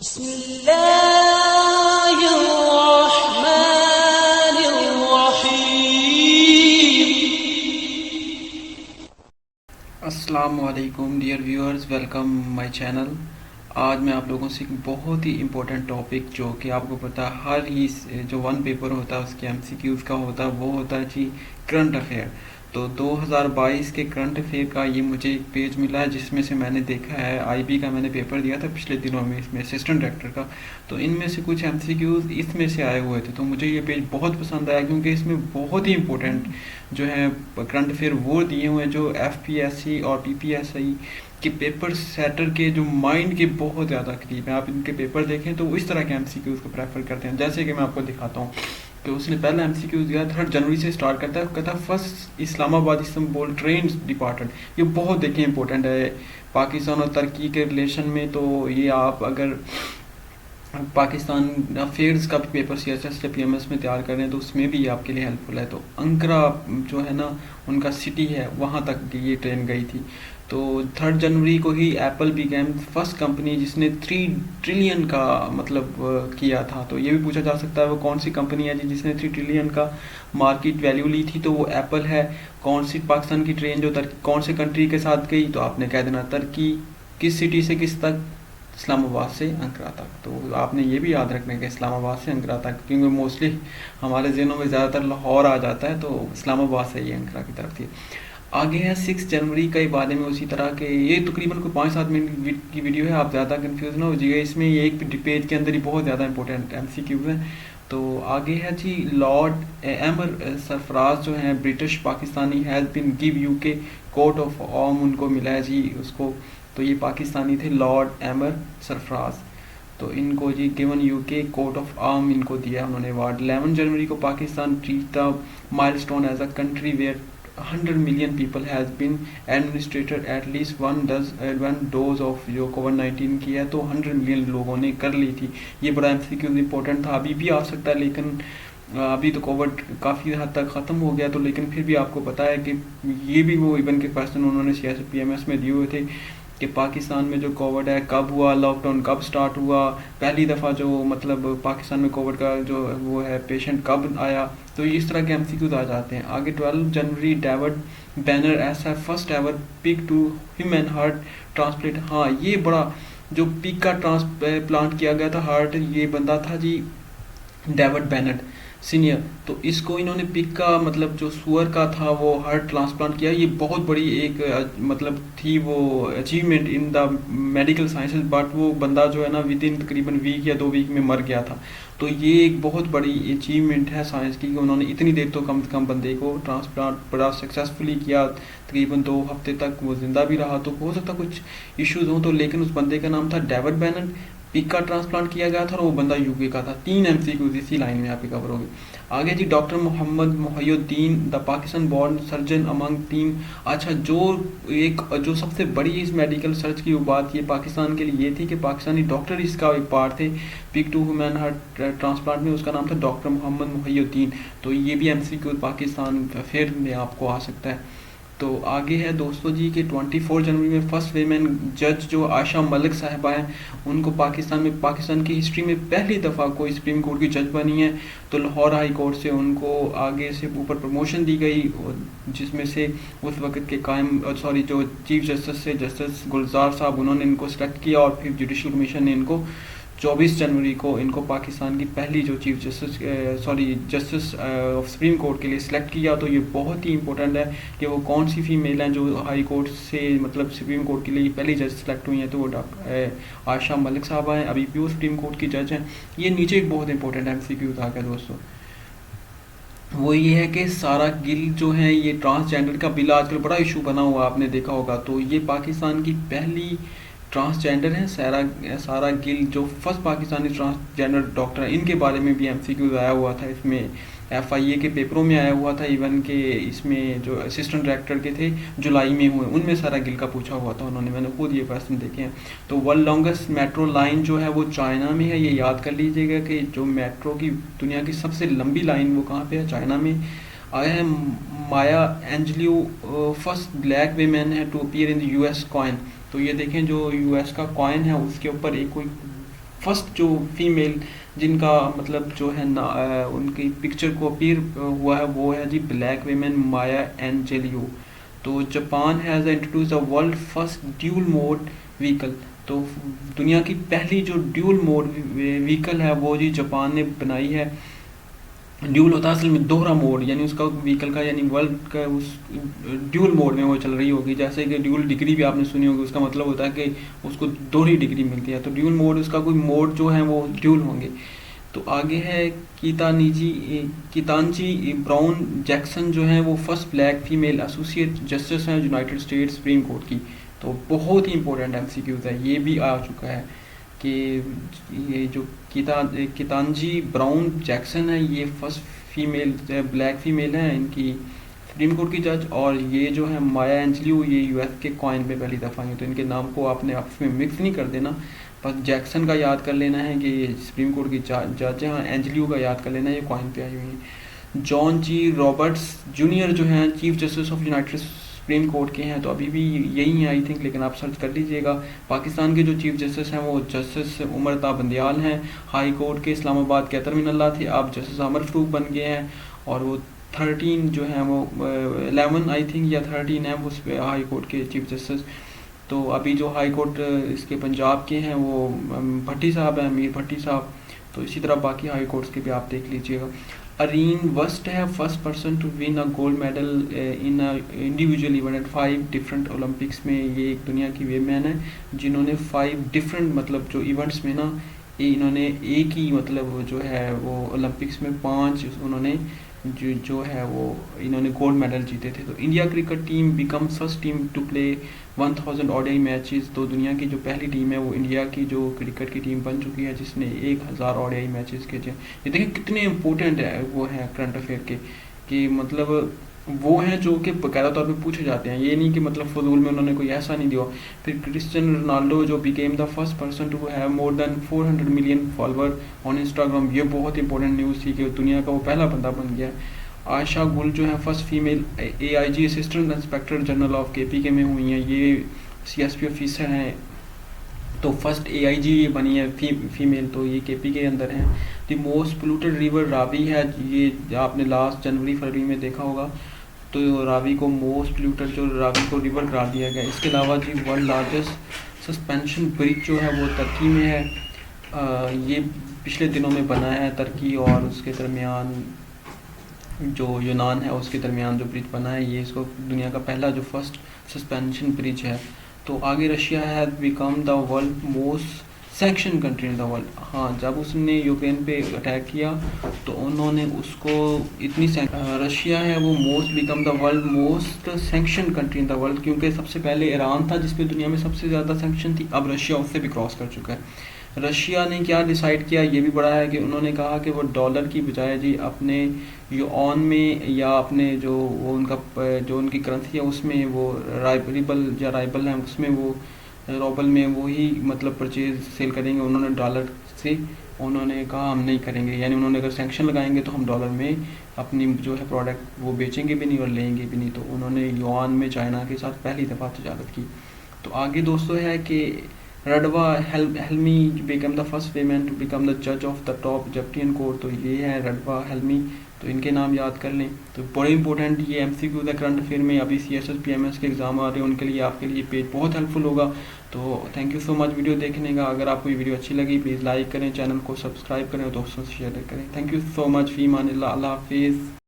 अस्सलामुअलैकुम dear viewers, welcome my channel. आज मैं आप लोगों से एक बहुत ही इम्पोर्टेंट टॉपिक, जो कि आपको पता है हर ही जो वन पेपर होता है उसके एमसीक्यूज़ का होता है, वो होता है जी करंट अफेयर। तो 2022 के करंट अफेयर का ये मुझे एक पेज मिला है, जिसमें से मैंने देखा है आईबी का मैंने पेपर दिया था पिछले दिनों में, इसमें असिस्टेंट डायरेक्टर का। तो इनमें से कुछ एमसीक्यूज़ इसमें से आए हुए थे, तो मुझे ये पेज बहुत पसंद आया, क्योंकि इसमें बहुत ही इम्पोर्टेंट जो है करंट अफेयर वो दिए हुए हैं जो एफपीएससी और पीपीएससी के पेपर सेटर के जो माइंड के बहुत ज़्यादा करीब हैं। आप इनके पेपर देखें तो इस तरह के एमसीक्यूज़ को प्रेफर करते हैं। जैसे कि मैं आपको दिखाता हूँ कि उसने पहला एमसीक्यूज़ दिया 3 जनवरी से स्टार्ट करता है, कहता है first Islamabad Istanbul train departed. ये बहुत देखिए इंपॉर्टेंट है पाकिस्तान और तुर्की के रिलेशन में। तो ये आप अगर पाकिस्तान अफेयर्स का भी पेपर सीएसएस या पीएमएस में तैयार कर रहे हैं तो उसमें भी आपके लिए हेल्पफुल है। तो अंकरा जो है ना, उनका सिटी है, वहाँ तक ये ट्रेन गई थी। तो 3 जनवरी को ही एप्पल बिकेम फर्स्ट कंपनी जिसने 3 ट्रिलियन का मतलब किया था। तो ये भी पूछा जा सकता है वो कौन सी कंपनी है जी जिसने 3 ट्रिलियन का मार्केट वैल्यू ली थी, तो वो एप्पल है। कौन सी पाकिस्तान की ट्रेन जो कौन से कंट्री के साथ गई, तो आपने कह देना तुर्की। किस सिटी से किस तक, इस्लामाबाद से अंकरा तक। तो आपने ये भी याद रखना है कि इस्लामाबाद से अंकरा तक, क्योंकि मोस्टली हमारे ज़हनों में ज़्यादातर लाहौर आ जाता है, तो इस्लामाबाद से ये अंकरा की तरफ थी। आगे है 6 जनवरी के बारे में, उसी तरह के ये तकरीबन कोई 5-7 मिनट की वीडियो है, आप ज़्यादा कंफ्यूज ना हो जाइए। इसमें ये एक पेज के अंदर ही बहुत ज़्यादा इंपॉर्टेंट एमसीक्यूज हैं। तो आगे है जी लॉर्ड एमर सरफराज जो हैं British Pakistani, has been give UK court of arm, उनको मिला है जी उसको। तो ये पाकिस्तानी थे लॉर्ड एमर सरफराज। तो इनको जी given UK court of arm इनको दिया उन्होंने अवार्ड। 11 जनवरी को Pakistan reach the milestone as a country where 100 million people has been administered at least one dose of जो कोविड-19 की है, तो 100 मिलियन लोगों ने कर ली थी। ये बड़ा एमसीक्यू इंपॉर्टेंट था, अभी भी आ सकता है, लेकिन अभी तो कोविड काफ़ी हद तक ख़त्म हो गया। तो लेकिन फिर भी आपको पता है कि ये भी वो इवन के क्वेश्चन उन्होंने सियासी पीएमएस में दिए हुए थे कि पाकिस्तान में जो कोविड है कब हुआ, लॉकडाउन कब स्टार्ट हुआ, पहली दफ़ा जो मतलब पाकिस्तान में कोविड का जो वो है पेशेंट कब आया। तो इस तरह के एमसीक्यूज आ जाते हैं। आगे 12 जनवरी डेविड बैनर ऐसा first ever pig to human heart transplant. हाँ, ये बड़ा जो पिक का ट्रांसप्लांट किया गया था हार्ट, ये बंदा था जी डेविड बैनर सीनियर। तो इसको इन्होंने पिक का मतलब जो सुअर का था वो हार्ट ट्रांसप्लांट किया। ये बहुत बड़ी एक मतलब थी वो achievement in the medical sciences, but वो बंदा जो है ना विद इन तकरीबन वीक या 2 वीक में मर गया था। तो ये एक बहुत बड़ी अचीवमेंट है साइंस की कि उन्होंने इतनी देर तो कम से कम बंदे को ट्रांसप्लांट बड़ा सक्सेसफुली किया। तकरीबन 2 हफ्ते तक वो जिंदा भी रहा। तो हो सकता कुछ इश्यूज हों, तो लेकिन उस बंदे का नाम था डेविड बैनन, पिक का ट्रांसप्लांट किया गया था और वो बंदा यूके का था। 3 एमसीक्यूज इसी लाइन में आपकी कवर होगी। आगे जी doctor Mohammad Mohiuddin the Pakistan born surgeon among team. अच्छा, जो सबसे बड़ी इस मेडिकल सर्च की बात ये पाकिस्तान के लिए ये थी कि पाकिस्तानी डॉक्टर इसका एक पार्ट थे pig to human heart transplant में, उसका नाम था डॉक्टर मोहम्मद मोहिउद्दीन। तो ये भी एमसीक्यू पाकिस्तान फिर में आपको आ सकता है। तो आगे है दोस्तों जी कि 24 जनवरी में फर्स्ट वेमेन जज जो आयशा मलिक साहिबा हैं, उनको पाकिस्तान की हिस्ट्री में पहली दफ़ा कोई सुप्रीम कोर्ट की जज बनी है। तो लाहौर हाई कोर्ट से उनको आगे से ऊपर प्रमोशन दी गई, जिसमें से उस वक्त के जो चीफ जस्टिस से जस्टिस गुलजार साहब, उन्होंने इनको सेलेक्ट किया और फिर जुडिशल कमीशन ने इनको 24 जनवरी को इनको पाकिस्तान की पहली जो chief justice of supreme court के लिए सिलेक्ट किया। तो ये बहुत ही इंपॉर्टेंट है कि वो कौन सी फीमेल हैं जो हाई कोर्ट से मतलब सुप्रीम कोर्ट के लिए पहली जज सिलेक्ट हुई हैं। तो वो आयशा मलिक साहबा हैं, अभी भी वो सुप्रीम कोर्ट की जज हैं। ये नीचे एक बहुत इंपॉर्टेंट एमसीक्यू था क्या दोस्तों, वो ये है कि सारा गिल जो है ये ट्रांसजेंडर का बिल आजकल बड़ा इशू बना हुआ, आपने देखा होगा। तो ये पाकिस्तान की पहली ट्रांसजेंडर हैं सारा गिल, जो फर्स्ट पाकिस्तानी ट्रांसजेंडर डॉक्टर हैं। इनके बारे में भी एमसीक्यूज आया हुआ था, इसमें एफआईए के पेपरों में आया हुआ था, इवन के इसमें जो असिस्टेंट डायरेक्टर के थे जुलाई में हुए, उनमें सारा गिल का पूछा हुआ था उन्होंने, मैंने खुद ये क्वेश्चन देखे हैं। तो वर्ल्ड लॉन्गेस्ट मेट्रो लाइन जो है वो चाइना में है। ये याद कर लीजिएगा कि जो मेट्रो की दुनिया की सबसे लंबी लाइन वो कहाँ पे है, चाइना में। आया है Maya Angelou first black women है to appear in the US coin. तो ये देखें जो यूएस का कॉइन है उसके ऊपर एक कोई फर्स्ट जो फीमेल जिनका मतलब जो है ना उनकी पिक्चर को अपीयर हुआ है वो है जी ब्लैक वीमेन माया एंजेलियो। तो Japan has introduce the world first dual mode vehicle. तो दुनिया की पहली जो ड्यूल मोड व्हीकल है वो जी जापान ने बनाई है। ड्यूल होता है असल में दोहरा मोड, यानी उसका व्हीकल का यानी वर्ल्ड का उस ड्यूल मोड में वो चल रही होगी। जैसे कि ड्यूल डिग्री भी आपने सुनी होगी, उसका मतलब होता है कि उसको दोहरी डिग्री मिलती है। तो ड्यूल मोड उसका कोई मोड जो है वो ड्यूल होंगे। तो आगे है कितानजी ब्राउन जैक्सन जो है वो first black female associate justice हैं यूनाइटेड स्टेट्स सुप्रीम कोर्ट की। तो बहुत ही इंपॉर्टेंट एमसीक्यूज है, ये भी आ चुका है कि ये जो कितानजी ब्राउन जैक्सन है ये फर्स्ट फीमेल ब्लैक फीमेल है इनकी सुप्रीम कोर्ट की जज। और ये जो है माया एंजलियो ये यूएस के कॉइन पे पहली दफ़ा आई। तो इनके नाम को आपने आपस में मिक्स नहीं कर देना, बस जैक्सन का याद कर लेना है कि ये सुप्रीम कोर्ट की जज हैं, एंजलियो का याद कर लेना है ये कॉइन पे आई हुई हैं। जॉन जी रॉबर्ट्स जूनियर जो हैं chief justice of United supreme court के हैं, तो अभी भी यही हैं आई थिंक, लेकिन आप सर्च कर लीजिएगा। पाकिस्तान के जो चीफ जस्टिस हैं वो जस्टिस उमर ता बंदियाल हैं। हाई कोर्ट के इस्लामाबाद के अतर मिनल्ला थे, आप जस्टिस अमर फरूक बन गए हैं। और वो 13 जो हैं वो 11 आई थिंक या 13 है उस हाई कोर्ट के चीफ जस्टिस। तो अभी जो हाई कोर्ट इसके पंजाब के हैं वो भट्टी साहब हैं, अमीर भट्टी साहब। तो इसी तरह बाकी हाई कोर्ट्स के भी आप देख लीजिएगा। अरीन वस्ट है first person to win a gold medal in individual event at 5 different Olympics में। ये एक दुनिया की वेमेन है जिन्होंने 5 डिफरेंट मतलब जो इवेंट्स में ना इन्होंने एक ही मतलब जो है वो ओलंपिक्स में 5 उन्होंने जो है वो इन्होंने गोल्ड मेडल जीते थे। तो India cricket team become first team to play 1000 ODI matches. तो दुनिया की जो पहली टीम है वो इंडिया की जो क्रिकेट की टीम बन चुकी है जिसने 1000 ओडीआई मैचेस खेले। ये देखिए कितने इंपॉर्टेंट है वो है करंट अफेयर के कि मतलब वो हैं जो कि बकायदा तौर पे पूछे जाते हैं, ये नहीं कि मतलब फजूल में उन्होंने कोई ऐसा नहीं दिया। फिर क्रिस्टियानो रोनाल्डो जो became the first person to have more than 400 million follower on Instagram, ये बहुत इंपॉर्टेंट न्यूज़ थी कि दुनिया का वो पहला बंदा बन गया। आयशा गुल जो है first female AIG assistant inspector general of KPK में हुई हैं, ये सीएसपी ऑफिसर हैं। तो फर्स्ट एआईजी ये बनी है फीमेल, तो ये केपी के अंदर है। The most polluted river Ravi है, ये आपने लास्ट जनवरी फरवरी में देखा होगा। तो रावी को मोस्ट पोल्यूटेड जो रावी को रिवर करार दिया गया। इसके अलावा जी वर्ल्ड लार्जेस्ट सस्पेंशन ब्रिज जो है वो तुर्की में है। ये पिछले दिनों में बना है तुर्की और उसके दरमियान जो यूनान है उसके दरमियान जो ब्रिज बना है, ये इसको दुनिया का पहला जो फर्स्ट सस्पेंशन ब्रिज है। तो आगे Russia has become the world most sanction country in the world. हाँ, जब उसने यूक्रेन पे अटैक किया तो उन्होंने उसको इतनी रशिया है वो most become the world most sanction country in the world, क्योंकि सबसे पहले ईरान था जिस पे दुनिया में सबसे ज़्यादा सैंक्शन थी, अब रशिया उससे भी क्रॉस कर चुका है। रशिया ने क्या डिसाइड किया ये भी बड़ा है कि उन्होंने कहा कि वो डॉलर की बजाय जी अपने युआन में या अपने जो वो उनका जो उनकी करेंसी है उसमें वो राइबल है उसमें वो रोबल में वो ही मतलब परचेज सेल करेंगे। उन्होंने डॉलर से उन्होंने कहा हम नहीं करेंगे, यानी उन्होंने अगर सैंक्शन लगाएंगे तो हम डॉलर में अपनी जो है प्रोडक्ट वो बेचेंगे भी नहीं और लेंगे भी नहीं। तो उन्होंने युआन में चाइना के साथ पहली दफ़ा तजारत की। तो आगे दोस्तों है कि रडवा हेल्मी become the first women to become the जज of the top Egyptian court. तो ये है रडवा हेल्मी, तो इनके नाम याद कर लें। तो बड़े इंपॉर्टेंट ये एमसीक्यू द करंट अफेयर में अभी सीएसएस पीएमएस के एग्जाम आ रहे हैं उनके लिए आपके लिए पेज बहुत हेल्पफुल होगा। तो thank you so much video देखने का। अगर आपको ये वीडियो अच्छी लगी प्लीज़ लाइक करें, चैनल को सब्सक्राइब करें और दोस्तों से शेयर करें। थैंक यू सो मच, फी मान अल्लाह हाफिज़।